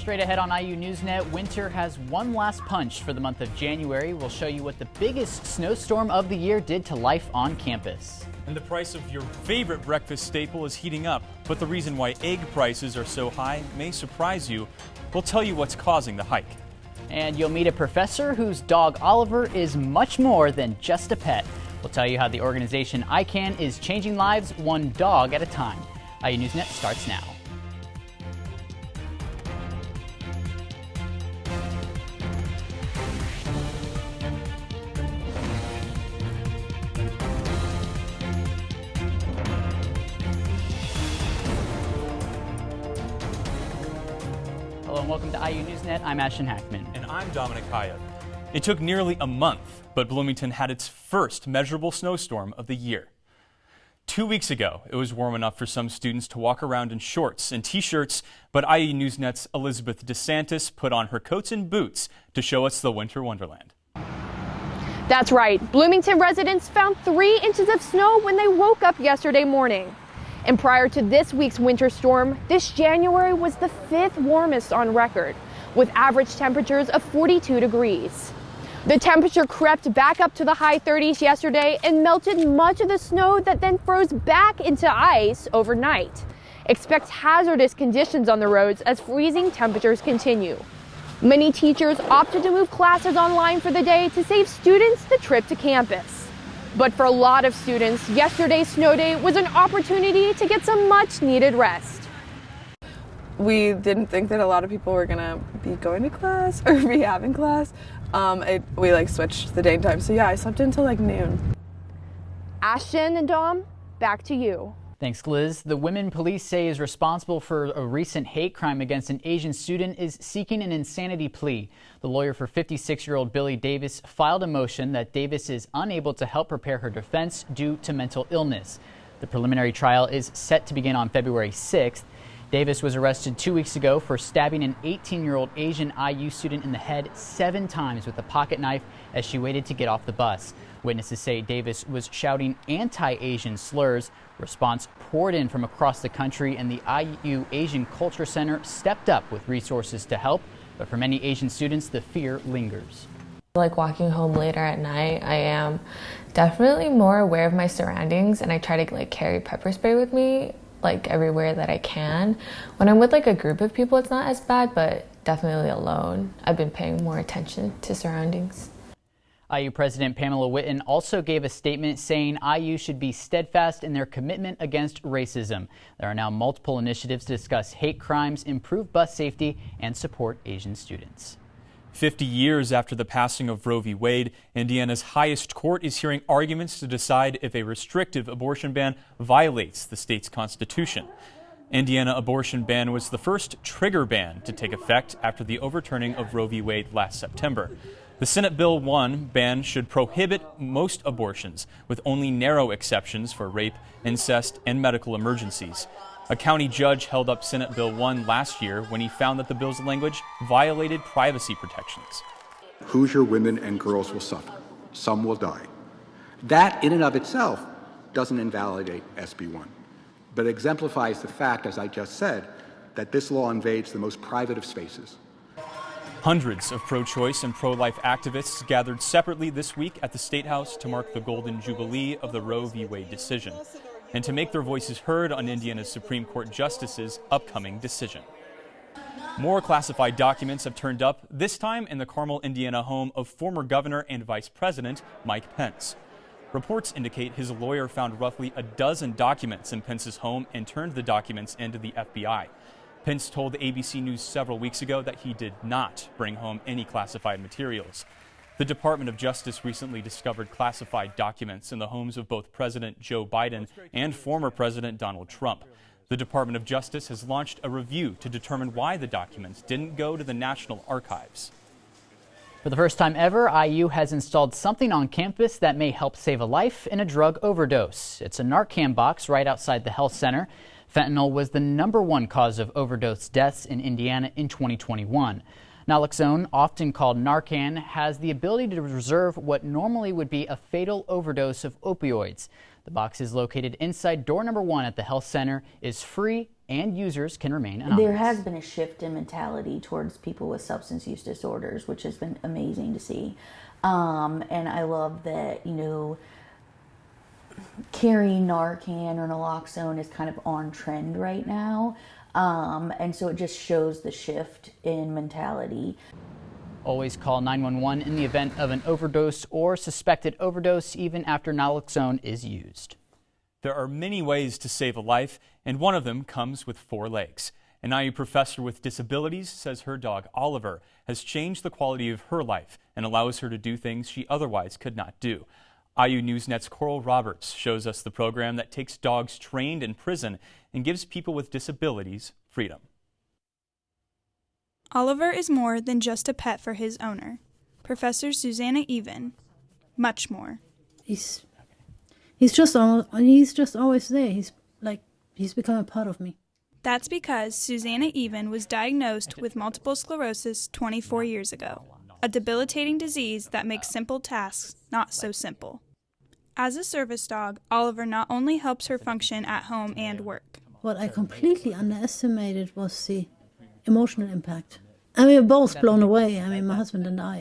Straight ahead on IU NewsNet, winter has one last punch for the month of January. We'll show you what the biggest snowstorm of the year did to life on campus. And the price of your favorite breakfast staple is heating up, but the reason why egg prices are so high may surprise you. We'll tell you what's causing the hike. And you'll meet a professor whose dog Oliver is much more than just a pet. We'll tell you how the organization ICANN is changing lives one dog at a time. IU NewsNet starts now. Hello and welcome to IU NewsNet. I'm Ashton Hackman. And I'm Heyob. It took nearly a month, but Bloomington had its first measurable snowstorm of the year. 2 weeks ago, it was warm enough for some students to walk around in shorts and t-shirts, but IU NewsNet's Elizabeth DeSantis put on her coats and boots to show us the winter wonderland. That's right. Bloomington residents found 3 inches of snow when they woke up yesterday morning. And prior to this week's winter storm, this January was the 5th warmest on record, with average temperatures of 42 degrees. The temperature crept back up to the high 30s yesterday and melted much of the snow that then froze back into ice overnight. Expect hazardous conditions on the roads as freezing temperatures continue. Many teachers opted to move classes online for the day to save students the trip to campus. But for a lot of students, yesterday's snow day was an opportunity to get some much needed rest. We didn't think that a lot of people were gonna be going to class or be having class. We switched the day and time. So yeah, I slept until noon. Ashton and Dom, back to you. Thanks, Liz. The women police say is responsible for a recent hate crime against an Asian student is seeking an insanity plea. The lawyer for 56-year-old Billy Davis filed a motion that Davis is unable to help prepare her defense due to mental illness. The preliminary trial is set to begin on February 6th. Davis was arrested 2 weeks ago for stabbing an 18-year-old Asian IU student in the head 7 times with a pocket knife as she waited to get off the bus. Witnesses say Davis was shouting anti-Asian slurs. Response poured in from across the country, and the IU Asian Culture Center stepped up with resources to help. But for many Asian students, the fear lingers. Walking home later at night, I am definitely more aware of my surroundings, and I try to carry pepper spray with me everywhere that I can. When I'm with a group of people, it's not as bad, but definitely alone, I've been paying more attention to surroundings. IU President Pamela Whitten also gave a statement saying IU should be steadfast in their commitment against racism. There are now multiple initiatives to discuss hate crimes, improve bus safety, and support Asian students. 50 years after the passing of Roe v. Wade, Indiana's highest court is hearing arguments to decide if a restrictive abortion ban violates the state's constitution. Indiana abortion ban was the first trigger ban to take effect after the overturning of Roe v. Wade last September. The Senate Bill 1 ban should prohibit most abortions, with only narrow exceptions for rape, incest, and medical emergencies. A county judge held up Senate Bill 1 last year when he found that the bill's language violated privacy protections. Hoosier women and girls will suffer. Some will die. That in and of itself doesn't invalidate SB 1, but exemplifies the fact, as I just said, that this law invades the most private of spaces. Hundreds of pro-choice and pro-life activists gathered separately this week at the State House to mark the Golden Jubilee of the Roe v. Wade decision and to make their voices heard on Indiana's Supreme Court Justice's upcoming decision. More classified documents have turned up, this time in the Carmel, Indiana home of former Governor and Vice President Mike Pence. Reports indicate his lawyer found roughly a dozen documents in Pence's home and turned the documents into the FBI. Pence told ABC News several weeks ago that he did not bring home any classified materials. The Department of Justice recently discovered classified documents in the homes of both President Joe Biden and former President Donald Trump. The Department of Justice has launched a review to determine why the documents didn't go to the National Archives. For the first time ever, IU has installed something on campus that may help save a life in a drug overdose. It's a Narcan box right outside the health center. Fentanyl was the #1 cause of overdose deaths in Indiana in 2021. Naloxone, often called Narcan, has the ability to reserve what normally would be a fatal overdose of opioids. The box is located inside door number 1 at the health center, is free, and users can remain anonymous. There has been a shift in mentality towards people with substance use disorders, which has been amazing to see. And I love that, carrying Narcan or naloxone is kind of on trend right now. And so it just shows the shift in mentality. Always call 911 in the event of an overdose or suspected overdose, even after naloxone is used. There are many ways to save a life, and one of them comes with 4 legs. An IU professor with disabilities says her dog, Oliver, has changed the quality of her life and allows her to do things she otherwise could not do. IU NewsNet's Coral Roberts shows us the program that takes dogs trained in prison and gives people with disabilities freedom. Oliver is more than just a pet for his owner. Professor Susanna Even, much more. He's just always there. He's become a part of me. That's because Susanna Even was diagnosed with multiple sclerosis 24 years ago, a debilitating disease that makes simple tasks not so simple. As a service dog, Oliver not only helps her function at home and work. What I completely underestimated was the emotional impact. We were both blown away. My husband and I.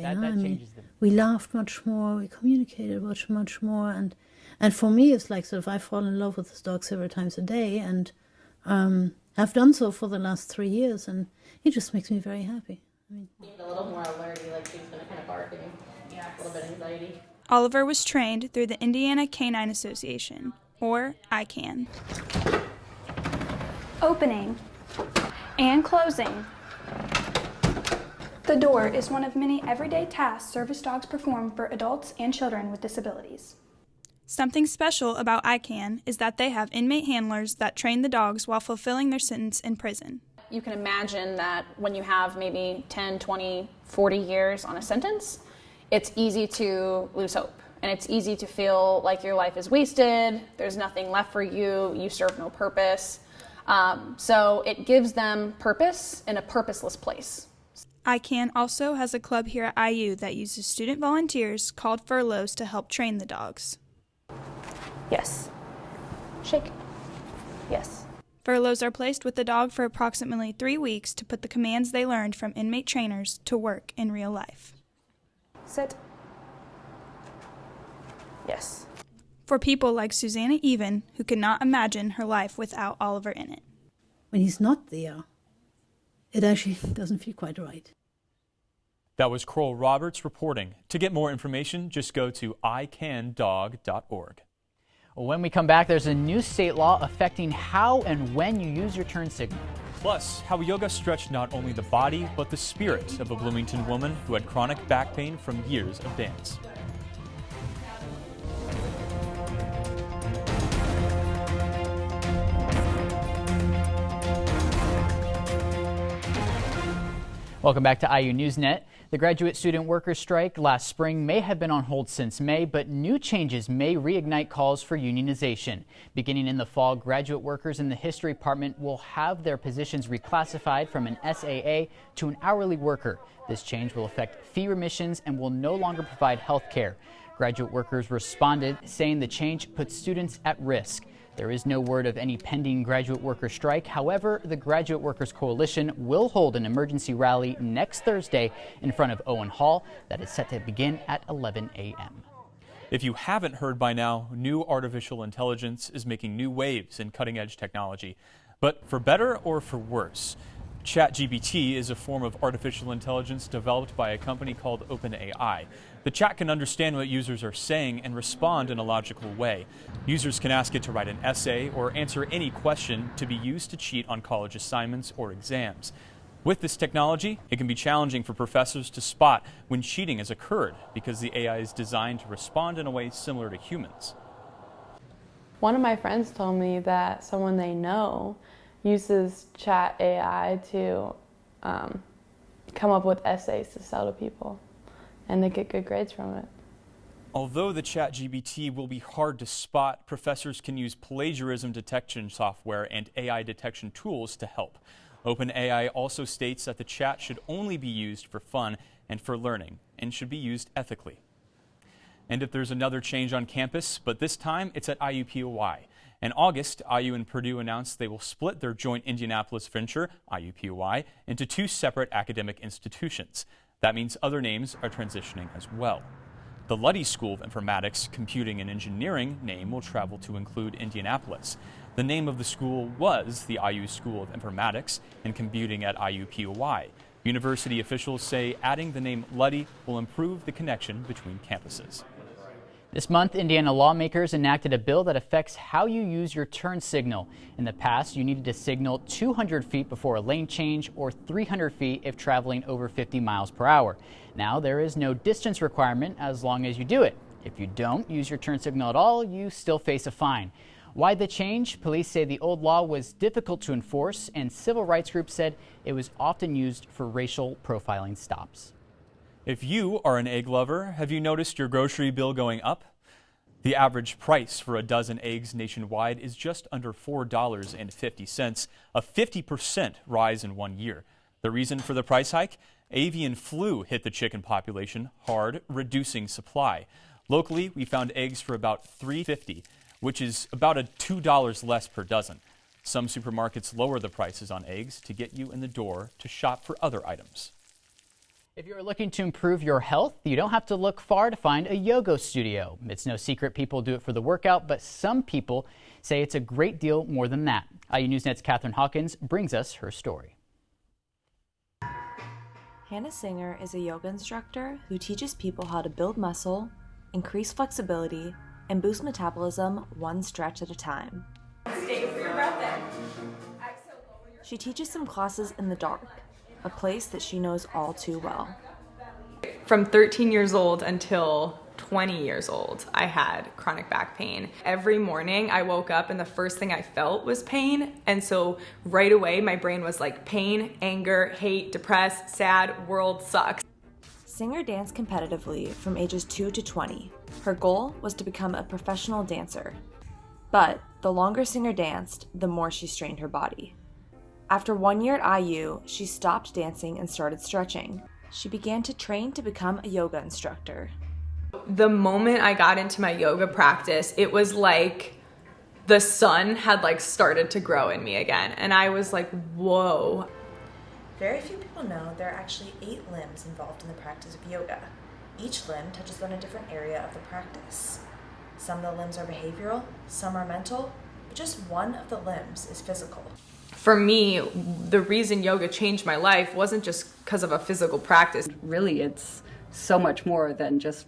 We laughed much more. We communicated much more. And for me, it's like I fall in love with this dog several times a day, and have done so for the last 3 years, and it just makes me very happy. A little more alerty, like she's going to kind of bark and a little bit of anxiety. Oliver was trained through the Indiana Canine Association, or ICANN. Opening and closing. The door is one of many everyday tasks service dogs perform for adults and children with disabilities. Something special about ICANN is that they have inmate handlers that train the dogs while fulfilling their sentence in prison. You can imagine that when you have maybe 10, 20, 40 years on a sentence, it's easy to lose hope. And it's easy to feel like your life is wasted, there's nothing left for you, you serve no purpose. So it gives them purpose in a purposeless place. ICANN also has a club here at IU that uses student volunteers called furloughs to help train the dogs. Yes. Shake. Yes. Furloughs are placed with the dog for approximately 3 weeks to put the commands they learned from inmate trainers to work in real life. Sit. Yes. For people like Susanna Even, who could not imagine her life without Oliver in it. When he's not there, it actually doesn't feel quite right. That was Coral Roberts reporting. To get more information, just go to icandog.org. When we come back, there's a new state law affecting how and when you use your turn signal. Plus, how yoga stretched not only the body, but the spirit of a Bloomington woman who had chronic back pain from years of dance. Welcome back to IU NewsNet. The graduate student workers strike last spring may have been on hold since May, but new changes may reignite calls for unionization. Beginning in the fall, graduate workers in the history department will have their positions reclassified from an SAA to an hourly worker. This change will affect fee remissions and will no longer provide health care. Graduate workers responded, saying the change puts students at risk. There is no word of any pending graduate worker strike. However, the Graduate Workers Coalition will hold an emergency rally next Thursday in front of Owen Hall that is set to begin at 11 a.m. If you haven't heard by now, new artificial intelligence is making new waves in cutting-edge technology. But for better or for worse, ChatGPT is a form of artificial intelligence developed by a company called OpenAI. The chat can understand what users are saying and respond in a logical way. Users can ask it to write an essay or answer any question to be used to cheat on college assignments or exams. With this technology, it can be challenging for professors to spot when cheating has occurred because the AI is designed to respond in a way similar to humans. One of my friends told me that someone they know uses chat AI to come up with essays to sell to people, and they get good grades from it. Although the ChatGPT will be hard to spot, professors can use plagiarism detection software and AI detection tools to help. OpenAI also states that the chat should only be used for fun and for learning, and should be used ethically. And if there's another change on campus, but this time it's at IUPOI. In August, IU and Purdue announced they will split their joint Indianapolis venture, IUPUI, into 2 separate academic institutions. That means other names are transitioning as well. The Luddy School of Informatics, Computing and Engineering name will travel to include Indianapolis. The name of the school was the IU School of Informatics and Computing at IUPUI. University officials say adding the name Luddy will improve the connection between campuses. This month, Indiana lawmakers enacted a bill that affects how you use your turn signal. In the past, you needed to signal 200 feet before a lane change or 300 feet if traveling over 50 miles per hour. Now, there is no distance requirement as long as you do it. If you don't use your turn signal at all, you still face a fine. Why the change? Police say the old law was difficult to enforce, and civil rights groups said it was often used for racial profiling stops. If you are an egg lover, have you noticed your grocery bill going up? The average price for a dozen eggs nationwide is just under $4.50, a 50% rise in 1 year. The reason for the price hike? Avian flu hit the chicken population hard, reducing supply. Locally, we found eggs for about $3.50, which is about $2 less per dozen. Some supermarkets lower the prices on eggs to get you in the door to shop for other items. If you're looking to improve your health, you don't have to look far to find a yoga studio. It's no secret people do it for the workout, but some people say it's a great deal more than that. IU NewsNet's Catherine Hawkins brings us her story. Hannah Singer is a yoga instructor who teaches people how to build muscle, increase flexibility, and boost metabolism one stretch at a time. Stay for your breath in. She teaches some classes in the dark, a place that she knows all too well. From 13 years old until 20 years old, I had chronic back pain. Every morning I woke up and the first thing I felt was pain. And so right away my brain was like pain, anger, hate, depressed, sad, world sucks. Singer danced competitively from ages 2 to 20. Her goal was to become a professional dancer. But the longer Singer danced, the more she strained her body. After 1 year at IU, she stopped dancing and started stretching. She began to train to become a yoga instructor. The moment I got into my yoga practice, it was like the sun had started to grow in me again. And I was like, whoa. Very few people know there are actually 8 limbs involved in the practice of yoga. Each limb touches on a different area of the practice. Some of the limbs are behavioral, some are mental, but just one of the limbs is physical. For me, the reason yoga changed my life wasn't just because of a physical practice. Really, it's so much more than just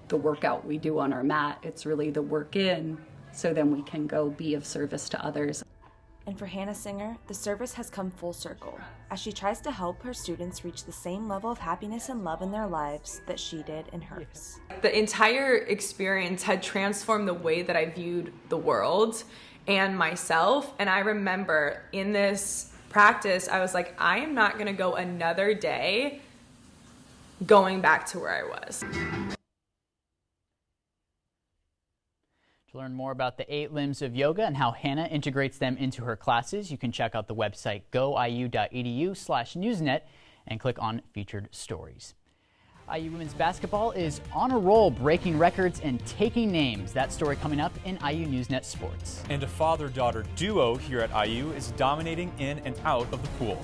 the workout we do on our mat. It's really the work in, so then we can go be of service to others. And for Hannah Singer, the service has come full circle, as she tries to help her students reach the same level of happiness and love in their lives that she did in hers. The entire experience had transformed the way that I viewed the world and myself. And I remember in this practice, I was like, I am not gonna go another day going back to where I was. To learn more about the 8 limbs of yoga and how Hannah integrates them into her classes, you can check out the website goiu.edu/newsnet and click on featured stories. IU women's basketball is on a roll, breaking records and taking names. That story coming up in IU NewsNet Sports. And a father-daughter duo here at IU is dominating in and out of the pool.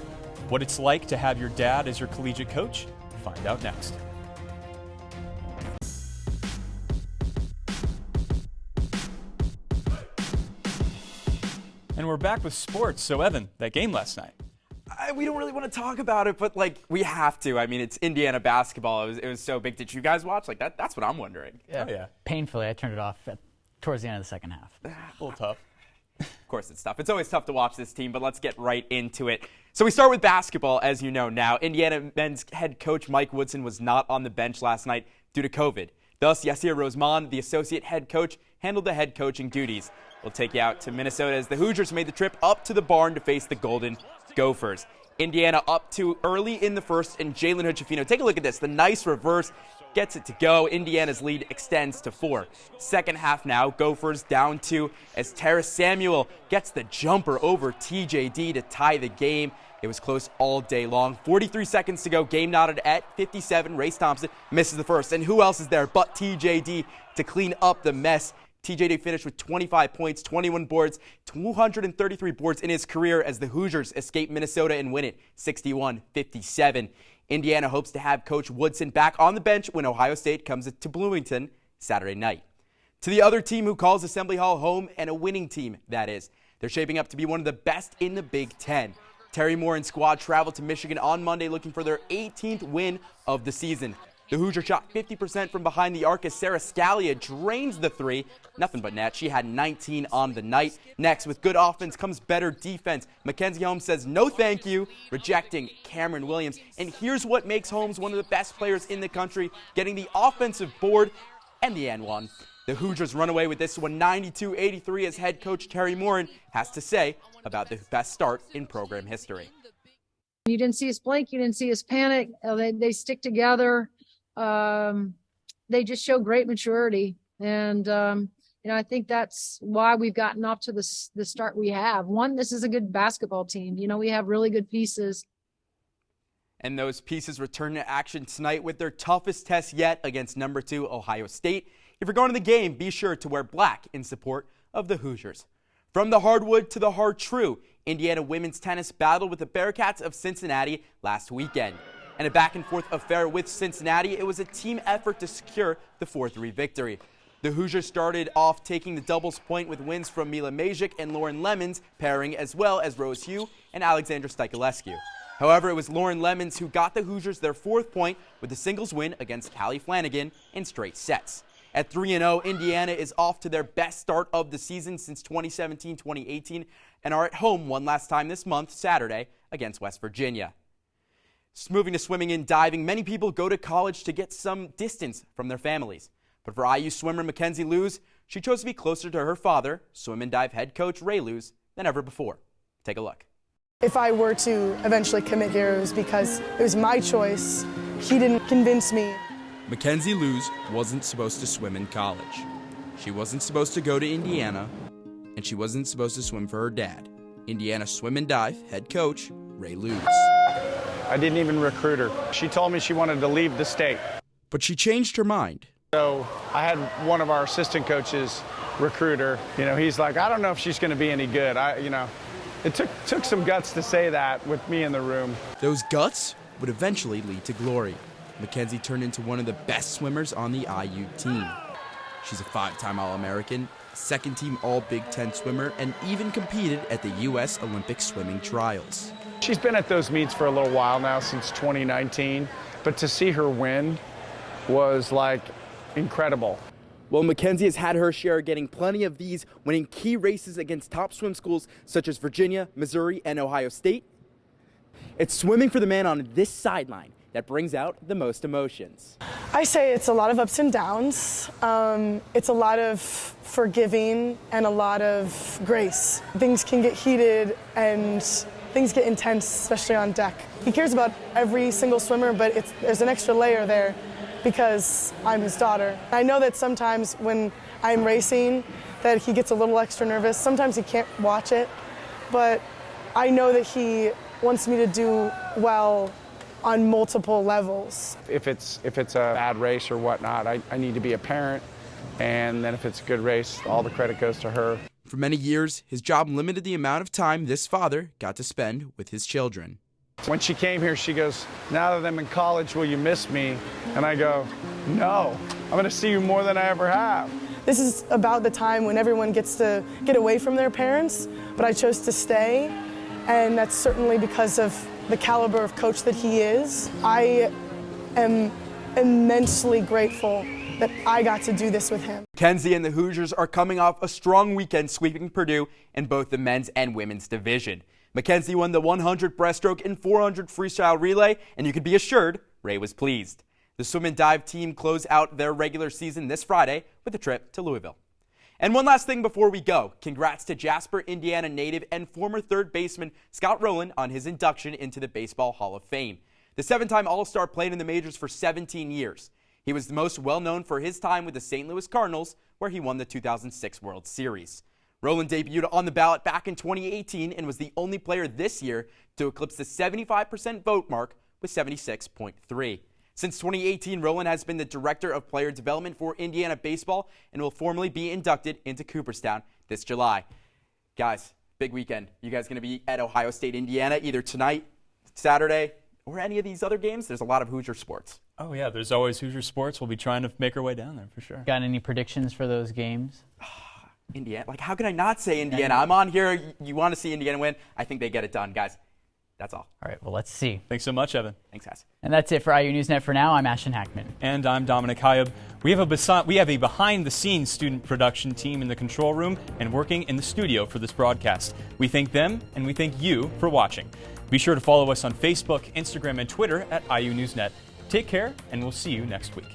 What it's like to have your dad as your collegiate coach? Find out next. And we're back with sports. So Evan, that game last night. We don't really want to talk about it, but we have to. I mean, it's Indiana basketball. It was so big. Did you guys watch? That's what I'm wondering. Yeah. Oh, yeah. Painfully, I turned it off towards the end of the second half. A little tough. Of course, it's tough. It's always tough to watch this team, but let's get right into it. So we start with basketball, as you know now. Indiana men's head coach Mike Woodson was not on the bench last night due to COVID. Thus, Yasir Rosemond, the associate head coach, handled the head coaching duties. We'll take you out to Minnesota as the Hoosiers made the trip up to the barn to face the Golden Gophers. Indiana up 2 early in the first, and Jalen Hood-Schifino. Take a look at this. The nice reverse gets it to go. Indiana's lead extends to 4. Second half now, Gophers down 2 as Terrace Samuel gets the jumper over TJD to tie the game. It was close all day long. 43 seconds to go. Game knotted at 57. Race Thompson misses the first. And who else is there but TJD to clean up the mess? TJD finished with 25 points, 21 boards, 233 boards in his career as the Hoosiers escape Minnesota and win it 61-57. Indiana hopes to have Coach Woodson back on the bench when Ohio State comes to Bloomington Saturday night. To the other team who calls Assembly Hall home, and a winning team, that is. They're shaping up to be one of the best in the Big Ten. Terry Moore and squad traveled to Michigan on Monday looking for their 18th win of the season. The Hoosiers shot 50% from behind the arc as Sarah Scalia drains the three. Nothing but net. She had 19 on the night. Next, with good offense comes better defense. Mackenzie Holmes says no thank you, rejecting Cameron Williams. And here's what makes Holmes one of the best players in the country, getting the offensive board and the N1. The Hoosiers run away with this one 92-83 as head coach Terry Morin has to say about the best start in program history. You didn't see us blink. You didn't see us panic. They stick together. They just show great maturity. And, I think that's why we've gotten off to the start we have. One, this is a good basketball team. We have really good pieces. And those pieces return to action tonight with their toughest test yet against number 2 Ohio State. If you're going to the game, be sure to wear black in support of the Hoosiers. From the hardwood to the hard true, Indiana women's tennis battled with the Bearcats of Cincinnati last weekend. In a back-and-forth affair with Cincinnati, it was a team effort to secure the 4-3 victory. The Hoosiers started off taking the doubles point with wins from Mila Majic and Lauren Lemons pairing, as well as Rose Hugh and Alexandra Stikolescu. However, it was Lauren Lemons who got the Hoosiers their 4th point with a singles win against Callie Flanagan in straight sets. At 3-0, Indiana is off to their best start of the season since 2017-2018 and are at home one last time this month, Saturday, against West Virginia. Moving to swimming and diving, many people go to college to get some distance from their families. But for IU swimmer Mackenzie Lewis, she chose to be closer to her father, swim and dive head coach Ray Lewis, than ever before. Take a look. If I were to eventually commit here, it was because it was my choice. He didn't convince me. Mackenzie Lewis wasn't supposed to swim in college. She wasn't supposed to go to Indiana, and she wasn't supposed to swim for her dad, Indiana swim and dive head coach Ray Lewis. I didn't even recruit her. She told me she wanted to leave the state. But she changed her mind. So I had one of our assistant coaches recruit her. He's like, I don't know if she's going to be any good. It took some guts to say that with me in the room. Those guts would eventually lead to glory. Mackenzie turned into one of the best swimmers on the IU team. She's a 5-time All-American, second-team All-Big Ten swimmer, and even competed at the U.S. Olympic swimming trials. She's been at those meets for a little while now, since 2019, but to see her win was incredible. Well, Mackenzie has had her share, getting plenty of these, winning key races against top swim schools such as Virginia, Missouri, and Ohio State. It's swimming for the man on this sideline that brings out the most emotions. I say it's a lot of ups and downs. It's a lot of forgiving and a lot of grace. Things can get heated and things get intense, especially on deck. He cares about every single swimmer, but there's an extra layer there because I'm his daughter. I know that sometimes when I'm racing that he gets a little extra nervous. Sometimes he can't watch it, but I know that he wants me to do well on multiple levels. If it's a bad race or whatnot, I need to be a parent, and then if it's a good race, all the credit goes to her. For many years, his job limited the amount of time this father got to spend with his children. When she came here, she goes, now that I'm in college, will you miss me? And I go, no, I'm going to see you more than I ever have. This is about the time when everyone gets to get away from their parents, but I chose to stay, and that's certainly because of the caliber of coach that he is. I am immensely grateful that I got to do this with him. Mackenzie and the Hoosiers are coming off a strong weekend sweeping Purdue in both the men's and women's division. Mackenzie won the 100 breaststroke and 400 freestyle relay, and you can be assured Ray was pleased. The swim and dive team closed out their regular season this Friday with a trip to Louisville. And one last thing before we go. Congrats to Jasper, Indiana native and former third baseman Scott Rowland on his induction into the Baseball Hall of Fame. The 7-time All-Star played in the majors for 17 years. He was the most well-known for his time with the St. Louis Cardinals, where he won the 2006 World Series. Rowland debuted on the ballot back in 2018 and was the only player this year to eclipse the 75% vote mark with 76.3. Since 2018, Rowland has been the Director of Player Development for Indiana Baseball and will formally be inducted into Cooperstown this July. Guys, big weekend. You guys going to be at Ohio State, Indiana, either tonight, Saturday, or any of these other games? There's a lot of Hoosier sports. Oh, yeah, there's always Hoosier sports. We'll be trying to make our way down there for sure. Got any predictions for those games? Indiana. Like, how can I not say Indiana? I'm on here. You want to see Indiana win. I think they get it done, guys. That's all. All right, well, let's see. Thanks so much, Evan. Thanks, guys. And that's it for IU NewsNet for now. I'm Ashton Hackman. And I'm Dominic Heyob. We have a behind-the-scenes student production team in the control room and working in the studio for this broadcast. We thank them, and we thank you for watching. Be sure to follow us on Facebook, Instagram, and Twitter at IU NewsNet. Take care, and we'll see you next week.